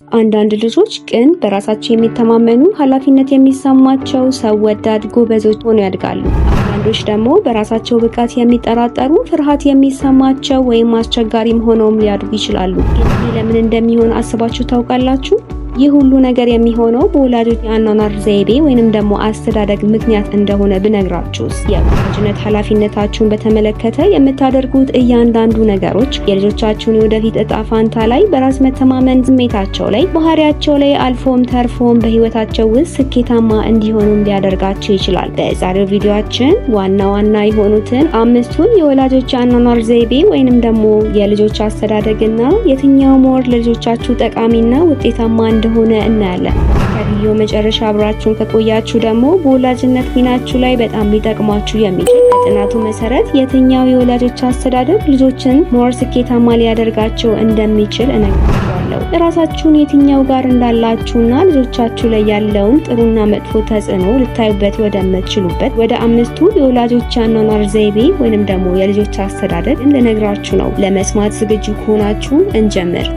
አንዳንድ ልጆች ግን በራሳቸው የሚተማመኑ ኃላፊነት የሚሰማቸው ሰው ወዳድ ጎበዞች ሆነው ያድጋሉ። አንዳንዶች ደግሞ በራሳቸው ብቃት የሚጠራጠሩ ፍርሃት የሚሰማቸው ወይም አስቸጋሪም ሆነውም ሊያድጉ ይችላሉ። ይህ ለምን እንደሚሆን አስባችሁ ታውቃላችሁ? ይህ ሁሉ ነገር የሚሆነው በወላጆች የአኗኗር ዘይቤ ወይንም ደግሞ አስተዳደግ ምክንያት እንደሆነ ብነግራችሁስ? የወላጅነት ኃላፊነታችሁን በተመለከተ የምታደርጉት እያንዳንዱ ነገሮች የልጆቻችሁን የወደፊት እጣ ፋንታ ላይ፣ በራስ መተማመን ስሜታቸው ላይ፣ ባህሪያቸው ላይ አልፎም ተርፎም በህይወታቸው ውስጥ ስኬታማ እንዲሆኑም ሊያደርጋቸው ይችላል። በዛሬው ቪዲዮአችን ዋና ዋና የሆኑትን 5ቱን የወላጆች የአኗኗር ዘይቤ ወይንም ደግሞ የልጆች አስተዳደግና የትኛው ሞር ለልጆቻችሁ ጠቃሚና ውጤታማ እንደሆነ እናያለን። ከቪዲዮ መጨረሻ አብራችሁን ከቆያችሁ ደግሞ በወላጅነት ሚናችሁ ላይ በጣም ሊጠቅማችሁ የሚችል በጥናቱ መሰረት የትኛው የወላጆች አስተዳደግ ልጆችን ሞር ስኬታማ ሊያደርጋቸው እንደሚችል እነግራችኋለሁ። እራሳችሁን የትኛው ጋር እንዳላችሁና ልጆቻችሁ ላይ ያለውን ጥሩና መጥፎ ተጽዕኖ ልታዩበት ወደምትችሉበት ወደ 5ቱ የወላጆች አኗኗር ዘይቤ ወይንም ደግሞ የልጆች አስተዳደግ ልነግራችሁ ነው። ለመስማት ዝግጁ ከሆናችሁ እንጀምር።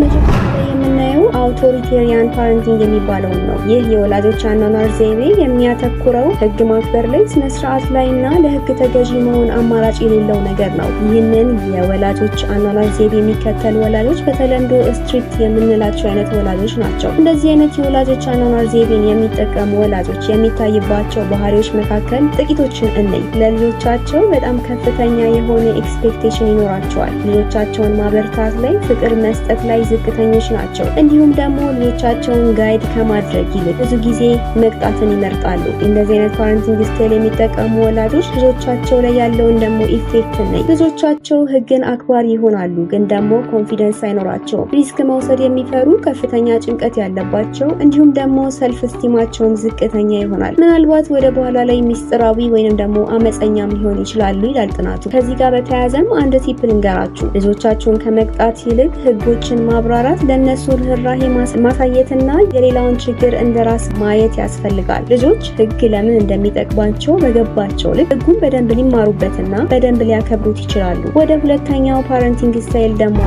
የምናየው አውቶሪቴሪያን ፓረንቲንግ የሚባለው ነው። ይህ የወላጆች አኗኗር ዘይቤ የሚያተኩረው ህግ ማክበር ላይ፣ ስነ ስርዓት ላይ እና ለህግ ተገዢ መሆን አማራጭ የሌለው ነገር ነው። ይህንን የወላጆች አኗኗር ዘይቤ የሚከተሉ ወላጆች በተለምዶ ስትሪክት የምንላቸው አይነት ወላጆች ናቸው። እንደዚህ አይነት የወላጆች አኗኗር ዘይቤን የሚጠቀሙ ወላጆች የሚታይባቸው ባህሪዎች መካከል ጥቂቶችን እንይ። ለልጆቻቸው በጣም ከፍተኛ የሆነ ኤክስፔክቴሽን ይኖራቸዋል። ልጆቻቸውን ማበርታት ላይ፣ ፍቅር መስጠት ላይ ዝቅተኞች ናቸው። እንዲሁም ደግሞ ልጆቻቸውን ጋይድ ከማድረግ ይልቅ ብዙ ጊዜ መቅጣትን ይመርጣሉ። እንደዚህ አይነት ፓረንቲንግ ስታይል የሚጠቀሙ ወላጆች ልጆቻቸው ላይ ያለውን ደግሞ ኢፌክት ነይ። ልጆቻቸው ህግን አክባሪ ይሆናሉ፣ ግን ደግሞ ኮንፊደንስ አይኖራቸውም። ሪስክ መውሰድ የሚፈሩ፣ ከፍተኛ ጭንቀት ያለባቸው፣ እንዲሁም ደግሞ ሰልፍ ስቲማቸውም ዝቅተኛ ይሆናል። ምናልባት ወደ በኋላ ላይ ሚስጥራዊ ወይንም ደግሞ አመፀኛም ሊሆን ይችላሉ ይላል ጥናቱ። ከዚህ ጋር በተያያዘም አንድ ቲፕ ልንገራችሁ። ልጆቻቸውን ከመቅጣት ይልቅ ህጎችን ማብራራት፣ ለነሱ ርህራሄ ማሳየትና የሌላውን ችግር እንደራስ ማየት ያስፈልጋል። ልጆች ህግ ለምን እንደሚጠቅማቸው በገባቸው ልክ ህጉን በደንብ ሊማሩበትና በደንብ ሊያከብሩት ይችላሉ። ወደ ሁለተኛው ፓረንቲንግ ስታይል ደግሞ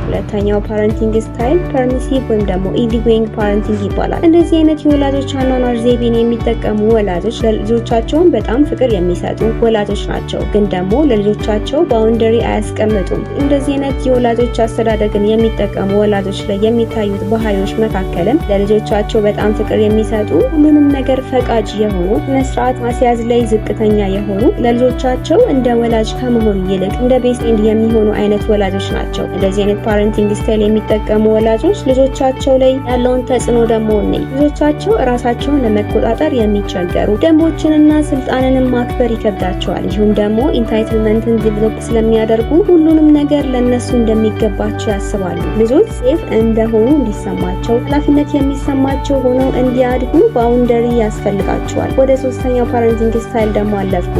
ሁለተኛው ፓረንቲንግ ስታይል ፐርሚሲቭ ወይም ደግሞ ኢዚጎይንግ ፓረንቲንግ ይባላል። እንደዚህ አይነት የወላጆች አኗኗር ዘይቤን የሚጠቀሙ ወላጆች ለልጆቻቸውን በጣም ፍቅር የሚሰጡ ወላጆች ናቸው፣ ግን ደግሞ ለልጆቻቸው ባውንደሪ አያስቀምጡም። እንደዚህ አይነት የወላጆች አስተዳደግን የሚጠቀሙ ወላጆች ላይ የሚታዩት ባህሪዎች መካከልም ለልጆቻቸው በጣም ፍቅር የሚሰጡ፣ ሁሉንም ነገር ፈቃጅ የሆኑ፣ ስነስርዓት ማስያዝ ላይ ዝቅተኛ የሆኑ፣ ለልጆቻቸው እንደ ወላጅ ከመሆን ይልቅ እንደ ቤስት ኤንድ የሚሆኑ አይነት ወላጆች ናቸው። እንደዚህ አይነት ፓረንቲንግ ስታይል የሚጠቀሙ ወላጆች ልጆቻቸው ላይ ያለውን ተጽዕኖ ደግሞ ነይ። ልጆቻቸው ራሳቸውን ለመቆጣጠር የሚቸገሩ፣ ደንቦችንና ስልጣንንም ማክበር ይከብዳቸዋል። ይሁን ደግሞ ኢንታይትልመንትን ዲቨሎፕ ስለሚያደርጉ ሁሉንም ነገር ለነሱ እንደሚገባቸው ያስባሉ። ልጆች ሴፍ እንደሆኑ እንዲሰማቸው፣ ኃላፊነት የሚሰማቸው ሆነው እንዲያድጉ ባውንደሪ ያስፈልጋቸዋል። ወደ 3ኛው ፓረንቲንግ ስታይል ደግሞ አለፍኩ።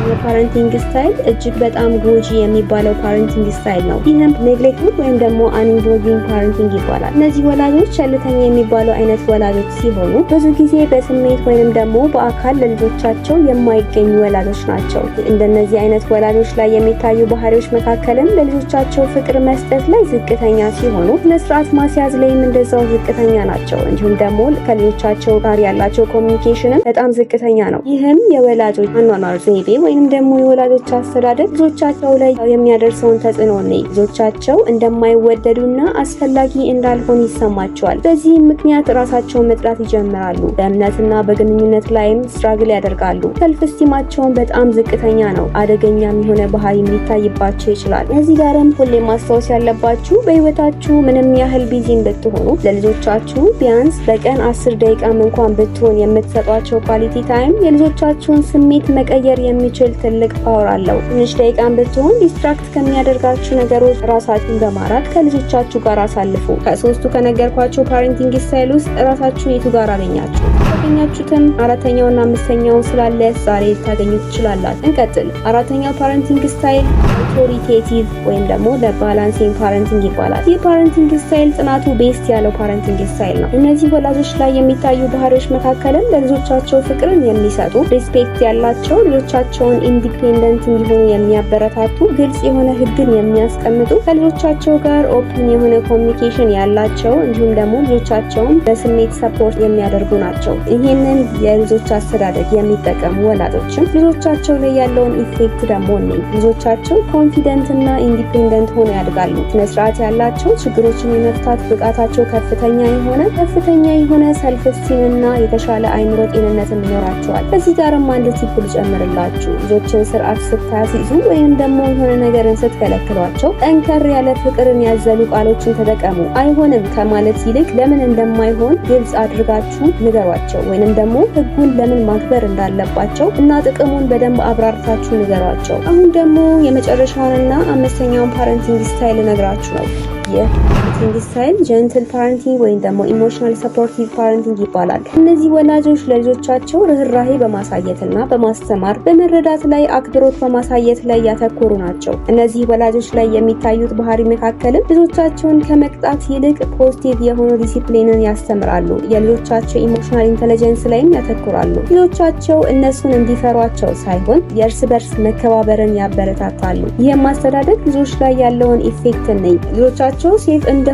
የፓረንቲንግ ስታይል እጅግ በጣም ጎጂ የሚባለው ፓረንቲንግ ስታይል ነው። ይህም ኔግሌክት ወይም ደግሞ አንኢንቮልቪንግ ፓረንቲንግ ይባላል። እነዚህ ወላጆች ቸልተኛ የሚባሉ አይነት ወላጆች ሲሆኑ ብዙ ጊዜ በስሜት ወይም ደግሞ በአካል ለልጆቻቸው የማይገኙ ወላጆች ናቸው። እንደነዚህ አይነት ወላጆች ላይ የሚታዩ ባህሪዎች መካከልም ለልጆቻቸው ፍቅር መስጠት ላይ ዝቅተኛ ሲሆኑ፣ ስነስርዓት ማስያዝ ላይም እንደዛው ዝቅተኛ ናቸው። እንዲሁም ደግሞ ከልጆቻቸው ጋር ያላቸው ኮሚኒኬሽንም በጣም ዝቅተኛ ነው። ይህም የወላጆች አኗኗር ዘይቤ ወይንም ደግሞ የወላጆች አስተዳደግ ልጆቻቸው ላይ የሚያደርሰውን ተጽዕኖ ነው። ልጆቻቸው እንደማይወደዱና አስፈላጊ እንዳልሆኑ ይሰማቸዋል። በዚህም ምክንያት ራሳቸውን መጥላት ይጀምራሉ። በእምነትና በግንኙነት ላይም ስትራግል ያደርጋሉ። ሰልፍ ስቲማቸውን በጣም ዝቅተኛ ነው። አደገኛም የሆነ ባህሪ ሊታይባቸው ይችላል። እዚህ ጋርም ሁሌ ማስታወስ ያለባችሁ በህይወታችሁ ምንም ያህል ቢዚ ብትሆኑ ለልጆቻችሁ ቢያንስ በቀን 10 ደቂቃም እንኳን ብትሆን የምትሰጧቸው ኳሊቲ ታይም የልጆቻችሁን ስሜት መቀየር የሚችል ትልቅ ፓወር አለው። ትንሽ ደቂቃም ብትሆን ዲስትራክት ከሚያደርጋችሁ ነገሮች ራሳችሁን በማራቅ ከልጆቻችሁ ጋር አሳልፉ። ከሶስቱ ከነገርኳቸው ፓረንቲንግ ስታይል ውስጥ ራሳችሁን የቱ ጋር አገኛችሁ? ያገኛችሁትም 4ኛውና 5ኛው ስላለ ዛሬ ታገኙ ትችላላችሁ። እንቀጥል። 4ኛው ፓረንቲንግ ስታይል አውቶሪቴቲቭ ወይም ደግሞ ባላንሲንግ ፓረንቲንግ ይባላል። ይህ ፓረንቲንግ ስታይል ጥናቱ ቤስት ያለው ፓረንቲንግ ስታይል ነው። እነዚህ ወላጆች ላይ የሚታዩ ባህሪዎች መካከልም ለልጆቻቸው ፍቅርን የሚሰጡ፣ ሪስፔክት ያላቸው፣ ልጆቻቸውን ኢንዲፔንደንት እንዲሆኑ የሚያበረታቱ፣ ግልጽ የሆነ ህግን የሚያስቀምጡ፣ ከልጆቻቸው ጋር ኦፕን የሆነ ኮሚኒኬሽን ያላቸው እንዲሁም ደግሞ ልጆቻቸውን በስሜት ሰፖርት የሚያደርጉ ናቸው። ይህንን የልጆች አስተዳደግ የሚጠቀሙ ወላጆችም ልጆቻቸው ላይ ያለውን ኢፌክት ደግሞ ልጆቻቸው ኮንፊደንት እና ኢንዲፔንደንት ሆነው ያድጋሉ። ስነስርዓት ያላቸው፣ ችግሮችን የመፍታት ብቃታቸው ከፍተኛ የሆነ ሰልፍ ስቲም እና የተሻለ አይምሮ ጤንነትን ይኖራቸዋል። በዚህ ጋርም አንድ ቲፕ ልጨምርላችሁ። ልጆችን ስርዓት ስታስይዙ ወይም ደግሞ የሆነ ነገርን ስትከለክሏቸው ጠንከር ያለ ፍቅርን ያዘሉ ቃሎችን ተጠቀሙ። አይሆንም ከማለት ይልቅ ለምን እንደማይሆን ግልጽ አድርጋችሁ ንገሯቸው፣ ወይንም ደግሞ ህጉን ለምን ማክበር እንዳለባቸው እና ጥቅሙን በደንብ አብራርታችሁ ንገሯቸው። አሁን ደግሞ የመጨረሻውንና አምስተኛውን ፓረንቲንግ ስታይል ነግራችሁ ነው። ፓረንቲንግ ስታይል ጀንትል ፓረንቲንግ ወይም ደግሞ ኢሞሽናል ሰፖርቲቭ ፓረንቲንግ ይባላል። እነዚህ ወላጆች ለልጆቻቸው ርህራሄ በማሳየትና በማስተማር በመረዳት ላይ አክብሮት በማሳየት ላይ ያተኮሩ ናቸው። እነዚህ ወላጆች ላይ የሚታዩት ባህሪ መካከልም ልጆቻቸውን ከመቅጣት ይልቅ ፖዚቲቭ የሆኑ ዲሲፕሊንን ያስተምራሉ። የልጆቻቸው ኢሞሽናል ኢንተለጀንስ ላይም ያተኩራሉ። ልጆቻቸው እነሱን እንዲፈሯቸው ሳይሆን የእርስ በርስ መከባበርን ያበረታታሉ። ይህም ማስተዳደግ ልጆች ላይ ያለውን ኢፌክት ልጆቻቸው ሴፍ እንደሆኑና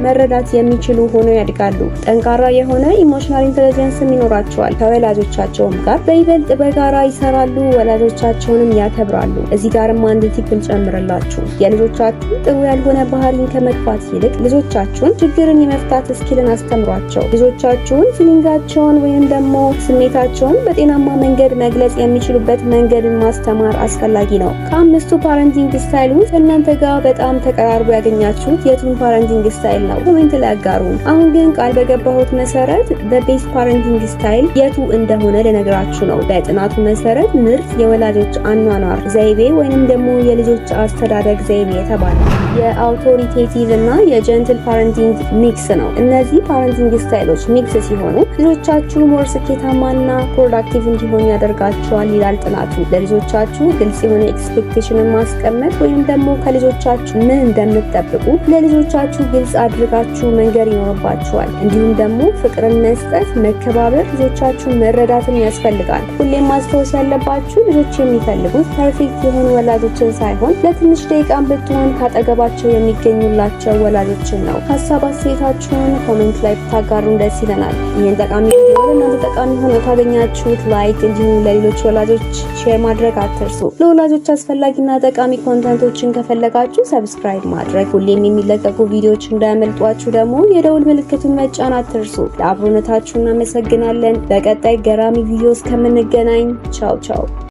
መረዳት የሚችሉ ሆነው ያድጋሉ። ጠንካራ የሆነ ኢሞሽናል ኢንተለጀንስም ይኖራቸዋል። ከወላጆቻቸውም ጋር በይበልጥ በጋራ ይሰራሉ። ወላጆቻቸውንም ያከብራሉ። እዚህ ጋርም አንድ ቲፕ ልጨምርላችሁ። የልጆቻችሁ ጥሩ ያልሆነ ባህሪን ከመግፋት ይልቅ ልጆቻችሁን ችግርን የመፍታት ስኪልን አስተምሯቸው። ልጆቻችሁን ፊሊንጋቸውን ወይም ደግሞ ስሜታቸውን በጤናማ መንገድ መግለጽ የሚችሉበት መንገድን ማስተማር አስፈላጊ ነው። ከአምስቱ ፓረንቲንግ ስታይል ውስጥ እናንተ ጋር በጣም ተቀራርቦ ያገኛችሁት የቱን ፓረንቲንግ ስታይል ነው? ኮሜንት ላይ አጋሩ። አሁን ግን ቃል በገባሁት መሰረት በቤስት ፓረንቲንግ ስታይል የቱ እንደሆነ ልነግራችሁ ነው። በጥናቱ መሰረት ምርጥ የወላጆች አኗኗር ዘይቤ ወይንም ደግሞ የልጆች አስተዳደግ ዘይቤ የተባለ የአውቶሪቴቲቭ እና የጀንትል ፓረንቲንግ ሚክስ ነው። እነዚህ ፓረንቲንግ ስታይሎች ሚክስ ሲሆኑ ልጆቻችሁ ሞር ስኬታማና ፕሮዳክቲቭ እንዲሆኑ ያደርጋቸዋል ይላል ጥናቱ። ለልጆቻችሁ ግልጽ የሆነ ኤክስፔክቴሽንን ማስቀመጥ ወይም ደግሞ ከልጆቻችሁ ምን እንደምትጠብቁ ለልጆቻችሁ ግልጽ አድርጋችሁ መንገር ይኖርባችኋል። እንዲሁም ደግሞ ፍቅርን መስጠት፣ መከባበር፣ ልጆቻችሁን መረዳትን ያስፈልጋል። ሁሌም ማስታወስ ያለባችሁ ልጆች የሚፈልጉት ፐርፌክት የሆኑ ወላጆችን ሳይሆን ለትንሽ ደቂቃም ብትሆን ካጠገባቸው የሚገኙላቸው ወላጆችን ነው። ሀሳብ አስተያየታችሁን ኮሜንት ላይ ብታጋሩን ደስ ይለናል። ይህን ጠቃሚ ቪዲዮ ለእናንተ ጠቃሚ ሆኖ ካገኛችሁት ላይክ እንዲሁም ለሌሎች ወላጆች ሼር ማድረግ አትርሱ። ለወላጆች አስፈላጊና ጠቃሚ ኮንተንቶችን ከፈለጋችሁ ሰብስክራይብ ማድረግ፣ ሁሌም የሚለቀቁ ቪዲዮዎች እንዳያመልጧችሁ ደግሞ የደውል ምልክቱን መጫን አትርሱ። ለአብሮነታችሁ እናመሰግናለን። በቀጣይ ገራሚ ቪዲዮ እስከምንገናኝ ቻው ቻው።